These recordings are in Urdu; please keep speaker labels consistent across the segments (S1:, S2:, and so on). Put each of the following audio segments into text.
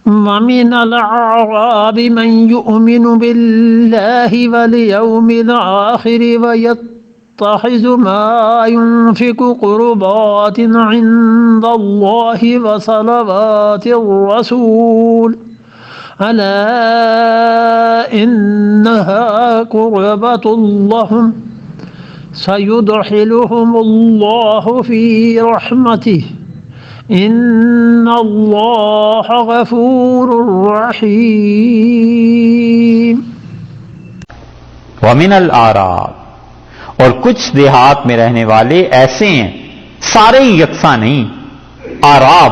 S1: ومن الأعراب من يؤمن بالله واليوم الآخر ويتخذ ما ينفق قربات عند الله وصلوات الرسول ألا إنها قربة لهم سيدخلهم الله في رحمته ان اللہ غفور رحیم۔
S2: ومن الاعراب، اور کچھ دیہات میں رہنے والے ایسے ہیں، سارے ہی یکساں نہیں۔ آراب،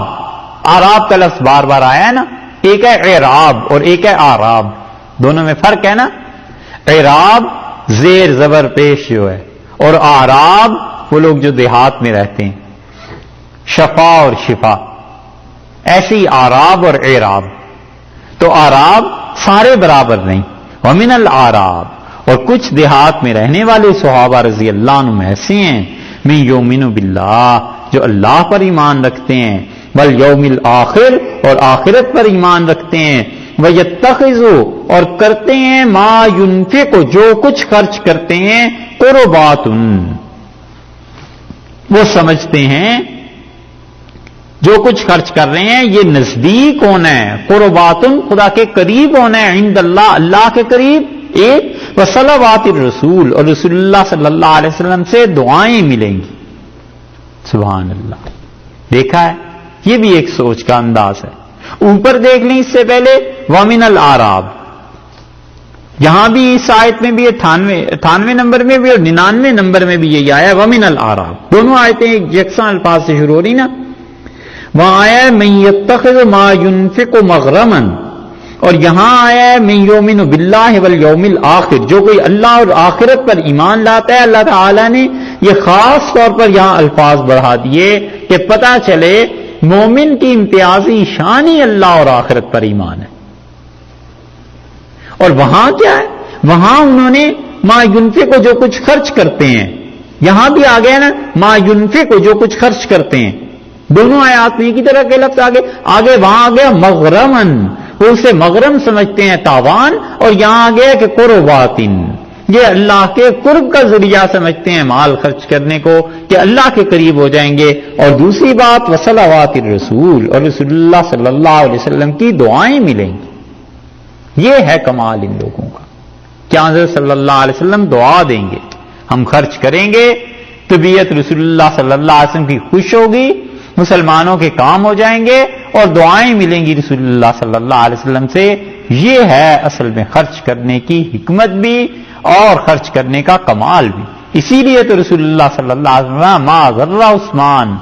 S2: آراب کا لفظ بار بار آیا ہے نا، ایک ہے اعراب اور ایک ہے آراب، دونوں میں فرق ہے نا۔ اعراب زیر زبر پیش جو ہے، اور آراب وہ لوگ جو دیہات میں رہتے ہیں، شفا اور شفا، ایسی آراب اور اعراب۔ تو آراب سارے برابر نہیں۔ ومن الاعراب، اور کچھ دیہات میں رہنے والے صحابہ رضی اللہ عنہم ایسے ہیں، من یؤمن باللہ، جو اللہ پر ایمان رکھتے ہیں، والیوم الآخر، اور آخرت پر ایمان رکھتے ہیں، ویتخذوا، اور کرتے ہیں، ما ينفق، جو کچھ خرچ کرتے ہیں، قربات، وہ سمجھتے ہیں جو کچھ خرچ کر رہے ہیں یہ نزدیک ہونا ہے، قربات، خدا کے قریب ہونا ہے، عند اللہ، اللہ کے قریب، ایک، وصلوات الرسول، اور رسول اللہ صلی اللہ علیہ وسلم سے دعائیں ملیں گی۔ سبحان اللہ، دیکھا ہے، یہ بھی ایک سوچ کا انداز ہے۔ اوپر دیکھ لیں اس سے پہلے ومن الاعراب، یہاں بھی اس آیت میں بھی 98 نمبر میں بھی اور 99 نمبر میں بھی یہی آیا ومن الاعراب، دونوں آیتیں یکساں الفاظ سے شروع ہو رہی نا۔ وہاں آیا ہے من یتخذ ما ينفق مغرما، اور یہاں آیا ہے من یؤمن باللہ والیوم الآخر، جو کوئی اللہ اور آخرت پر ایمان لاتا ہے۔ اللہ تعالیٰ نے یہ خاص طور پر یہاں الفاظ بڑھا دیے کہ پتہ چلے مومن کی امتیازی شان ہی اللہ اور آخرت پر ایمان ہے۔ اور وہاں کیا ہے، وہاں انہوں نے ما ينفق کو جو کچھ خرچ کرتے ہیں، یہاں بھی آ گیا نا ما ينفق کو جو کچھ خرچ کرتے ہیں، دونوں آیات میں ایک ہی طرح کے لفظ آگے وہاں آ گیا مغرمن، وہ اسے مغرم سمجھتے ہیں، تاوان، اور یہاں آ گیا کہ قرباتن، یہ اللہ کے قرب کا ذریعہ سمجھتے ہیں مال خرچ کرنے کو کہ اللہ کے قریب ہو جائیں گے۔ اور دوسری بات وصلوات الرسول، اور رسول اللہ صلی اللہ علیہ وسلم کی دعائیں ملیں گی۔ یہ ہے کمال ان لوگوں کا کہ حضرت صلی اللہ علیہ وسلم دعا دیں گے، ہم خرچ کریں گے، طبیعت رسول اللہ صلی اللہ علیہ وسلم کی خوش ہوگی، مسلمانوں کے کام ہو جائیں گے، اور دعائیں ملیں گی رسول اللہ صلی اللہ علیہ وسلم سے۔ یہ ہے اصل میں خرچ کرنے کی حکمت بھی اور خرچ کرنے کا کمال بھی۔ اسی لیے تو رسول اللہ صلی اللہ علیہ وسلم ما ضر عثمان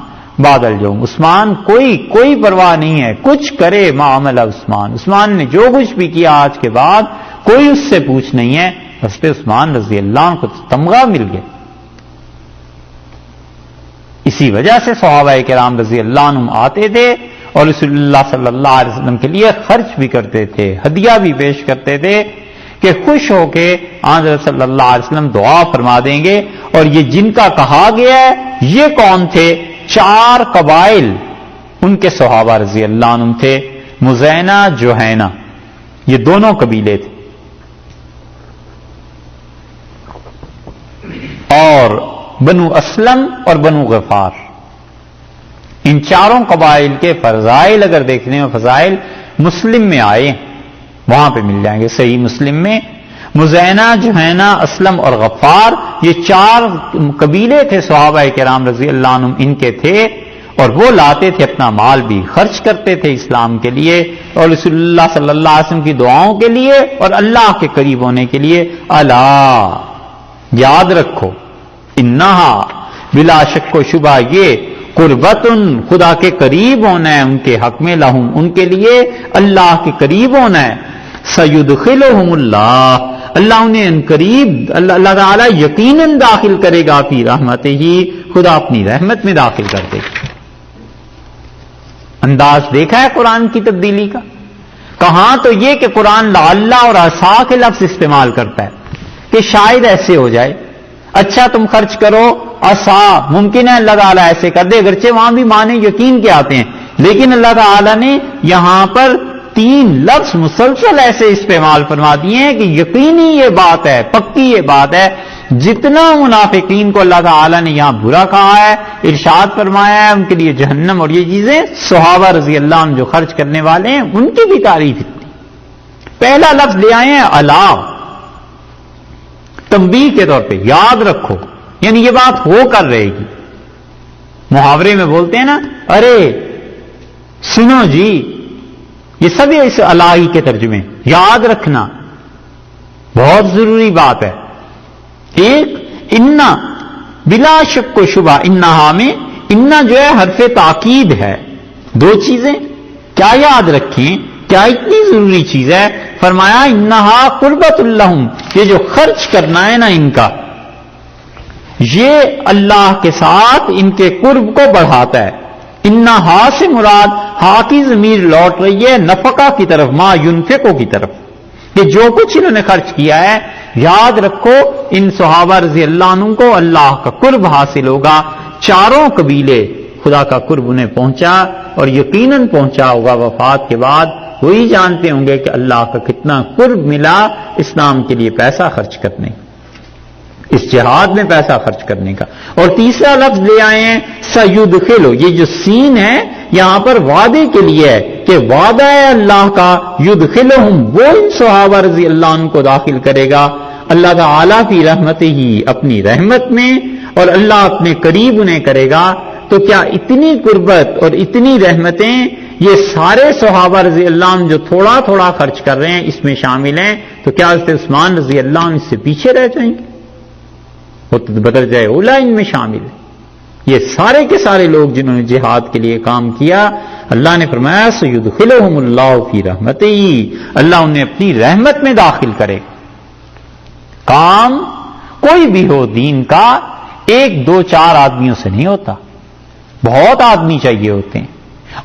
S2: بعد اليوم، عثمان کوئی پرواہ نہیں ہے، کچھ کرے ما عمل عثمان نے جو کچھ بھی کیا آج کے بعد کوئی اس سے پوچھ نہیں ہے۔ حضرت عثمان رضی اللہ عنہ کو تمغہ مل گیا۔ اسی وجہ سے صحابہ کرام رضی اللہ عنہم آتے تھے اور رسول اللہ صلی اللہ علیہ وسلم کے لیے خرچ بھی کرتے تھے، ہدیہ بھی پیش کرتے تھے کہ خوش ہو کے حضرت صلی اللہ علیہ وسلم دعا فرما دیں گے۔ اور یہ جن کا کہا گیا ہے یہ کون تھے؟ 4 قبائل ان کے صحابہ رضی اللہ عنہم تھے، مزینہ، جوہینہ، یہ دونوں قبیلے تھے۔ اور بنو اسلم اور بنو غفار، ان 4 قبائل کے فضائل اگر دیکھنے میں فضائل مسلم میں آئے، وہاں پہ مل جائیں گے صحیح مسلم میں۔ مزینہ، جوہینہ، اسلم اور غفار، یہ 4 قبیلے تھے صحابہ کرام رضی اللہ عنہم ان کے تھے، اور وہ لاتے تھے اپنا مال بھی خرچ کرتے تھے اسلام کے لیے اور رسول اللہ صلی اللہ علیہ وسلم کی دعاؤں کے لیے اور اللہ کے قریب ہونے کے لیے۔ الا، یاد رکھو، انہا، بلا شک و شبہ یہ، قربتن، خدا کے قریب ہونا ہے ان کے حق میں، لہم، ان کے لیے، اللہ کے قریب ہونا ہے، سیدخلہم اللہ، اللہ انہیں ان قریب، اللہ تعالیٰ یقیناً داخل کرے گا فی رحمتہ ہی، خدا اپنی رحمت میں داخل کر دے گا۔ انداز دیکھا ہے قرآن کی تبدیلی کا؟ کہاں تو یہ کہ قرآن لعل اور عسا کے لفظ استعمال کرتا ہے کہ شاید ایسے ہو جائے، اچھا تم خرچ کرو، عسا، ممکن ہے اللہ تعالیٰ ایسے کر دے، اگرچہ وہاں بھی معنی یقین کے آتے ہیں، لیکن اللہ تعالیٰ نے یہاں پر 3 لفظ مسلسل ایسے استعمال فرما دیے ہیں کہ یقینی یہ بات ہے، پکی یہ بات ہے، جتنا منافقین کو اللہ تعالیٰ نے یہاں برا کہا ہے، ارشاد فرمایا ہے ان کے لیے جہنم اور یہ چیزیں، صحابہ رضی اللہ عنہ جو خرچ کرنے والے ہیں ان کی بھی تعریف اتنی۔ پہلا لفظ لے آئے ہیں الا، تنبیہ کے طور پہ، یاد رکھو، یعنی یہ بات ہو کر رہے گی۔ محاورے میں بولتے ہیں نا، ارے سنو جی، یہ سب اس الہی کے ترجمے، یاد رکھنا بہت ضروری بات ہے۔ ایک انا، بلا شک و شبہ، انہا میں انا جو ہے حرف تاکید ہے۔ 2 چیزیں کیا یاد رکھیں، کیا اتنی ضروری چیز ہے؟ فرمایا انہا قربت لہم، یہ جو خرچ کرنا ہے نا ان کا، یہ اللہ کے ساتھ ان کے قرب کو بڑھاتا ہے۔ انہا سے مراد ہا کی ضمیر لوٹ رہی ہے نفقہ کی طرف، ما ینفقو کی طرف، کہ جو کچھ انہوں نے خرچ کیا ہے، یاد رکھو ان صحابہ رضی اللہ عنہ کو اللہ کا قرب حاصل ہوگا۔ چاروں قبیلے خدا کا قرب انہیں پہنچا اور یقیناً پہنچا ہوگا وفات کے بعد، وہی جانتے ہوں گے کہ اللہ کا کتنا قرب ملا اسلام کے لیے پیسہ خرچ کرنے، اس جہاد میں پیسہ خرچ کرنے کا۔ اور تیسرا لفظ لے آئے ہیں سیدخلو، یہ جو سین ہے یہاں پر وعدے کے لیے ہے کہ وعدہ ہے اللہ کا، یدخلہم، وہ ان صحابہ رضی اللہ عنہ کو داخل کرے گا اللہ تعالیٰ فی رحمتہ ہی، اپنی رحمت میں، اور اللہ اپنے قریب انہیں کرے گا۔ تو کیا اتنی قربت اور اتنی رحمتیں یہ سارے صحابہ رضی اللہ عنہ جو تھوڑا تھوڑا خرچ کر رہے ہیں اس میں شامل ہیں؟ تو کیا حضرت عثمان رضی اللہ عنہ اس سے پیچھے رہ جائیں گے؟ وہ تو بدر جائے اولا ان میں شامل ہے۔ یہ سارے کے سارے لوگ جنہوں نے جہاد کے لیے کام کیا، اللہ نے فرمایا سیدخلہم اللہ فی رحمتہ، اللہ انہیں اپنی رحمت میں داخل کرے۔ کام کوئی بھی ہو دین کا 1 2 4 آدمیوں سے نہیں ہوتا، بہت آدمی چاہیے ہوتے ہیں،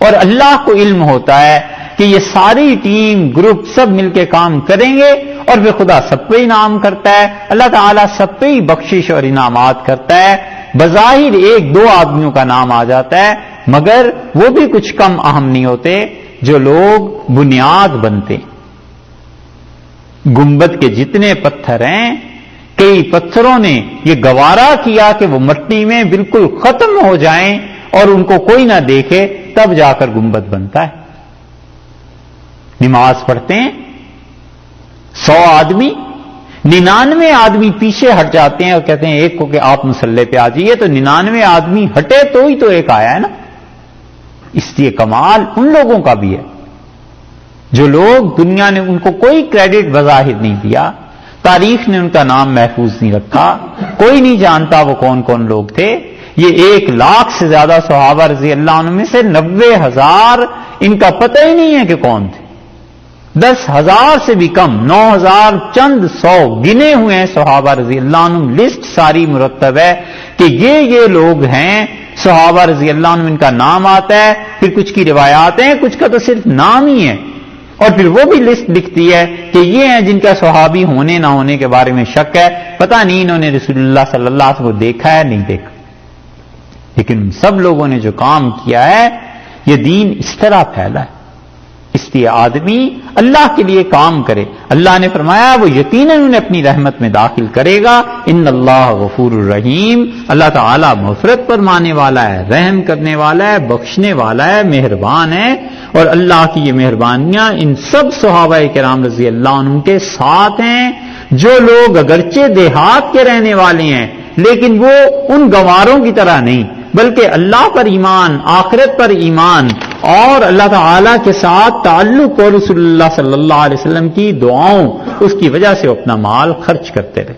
S2: اور اللہ کو علم ہوتا ہے کہ یہ ساری ٹیم گروپ سب مل کے کام کریں گے اور پھر خدا سب پہ انعام کرتا ہے، اللہ تعالیٰ سب پہ ہی بخشش اور انعامات کرتا ہے۔ بظاہر 1 2 آدمیوں کا نام آ جاتا ہے، مگر وہ بھی کچھ کم اہم نہیں ہوتے جو لوگ بنیاد بنتے۔ گنبد کے جتنے پتھر ہیں، کئی پتھروں نے یہ گوارا کیا کہ وہ مٹی میں بالکل ختم ہو جائیں اور ان کو کوئی نہ دیکھے، تب جا کر گنبد بنتا ہے۔ نماز پڑھتے ہیں 100 آدمی، 99 آدمی پیچھے ہٹ جاتے ہیں اور کہتے ہیں ایک کو کہ آپ مسلح پہ آ جائیے، تو 99 آدمی ہٹے تو ہی تو ایک آیا ہے نا۔ اس لیے کمال ان لوگوں کا بھی ہے جو لوگ دنیا نے ان کو کوئی کریڈٹ بظاہر نہیں دیا، تاریخ نے ان کا نام محفوظ نہیں رکھا، کوئی نہیں جانتا وہ کون کون لوگ تھے۔ یہ 1 لاکھ سے زیادہ صحابہ رضی اللہ عنہ میں سے 90,000 ان کا پتہ ہی نہیں ہے کہ کون تھے۔ 10,000 سے بھی کم، 9,000 چند 100 گنے ہوئے ہیں صحابہ رضی اللہ عنہ، لسٹ ساری مرتب ہے کہ یہ لوگ ہیں صحابہ رضی اللہ عنہ، ان کا نام آتا ہے، پھر کچھ کی روایات ہیں، کچھ کا تو صرف نام ہی ہے، اور پھر وہ بھی لسٹ لکھتی ہے کہ یہ ہیں جن کا صحابی ہونے نہ ہونے کے بارے میں شک ہے، پتہ نہیں انہوں نے رسول اللہ صلی اللہ علیہ وسلم کو دیکھا ہے نہیں دیکھا، لیکن ان سب لوگوں نے جو کام کیا ہے یہ دین اس طرح پھیلا ہے۔ اس لیے آدمی اللہ کے لیے کام کرے، اللہ نے فرمایا وہ یقیناً انہیں اپنی رحمت میں داخل کرے گا۔ ان اللہ غفور الرحیم، اللہ تعالیٰ مغفرت فرمانے والا ہے، رحم کرنے والا ہے، بخشنے والا ہے، مہربان ہے، اور اللہ کی یہ مہربانیاں ان سب صحابہ کرام رضی اللہ عنہ کے ساتھ ہیں، جو لوگ اگرچہ دیہات کے رہنے والے ہیں لیکن وہ ان گواروں کی طرح نہیں، بلکہ اللہ پر ایمان، آخرت پر ایمان اور اللہ تعالیٰ کے ساتھ تعلق اور رسول اللہ صلی اللہ علیہ وسلم کی دعاؤں، اس کی وجہ سے اپنا مال خرچ کرتے رہے۔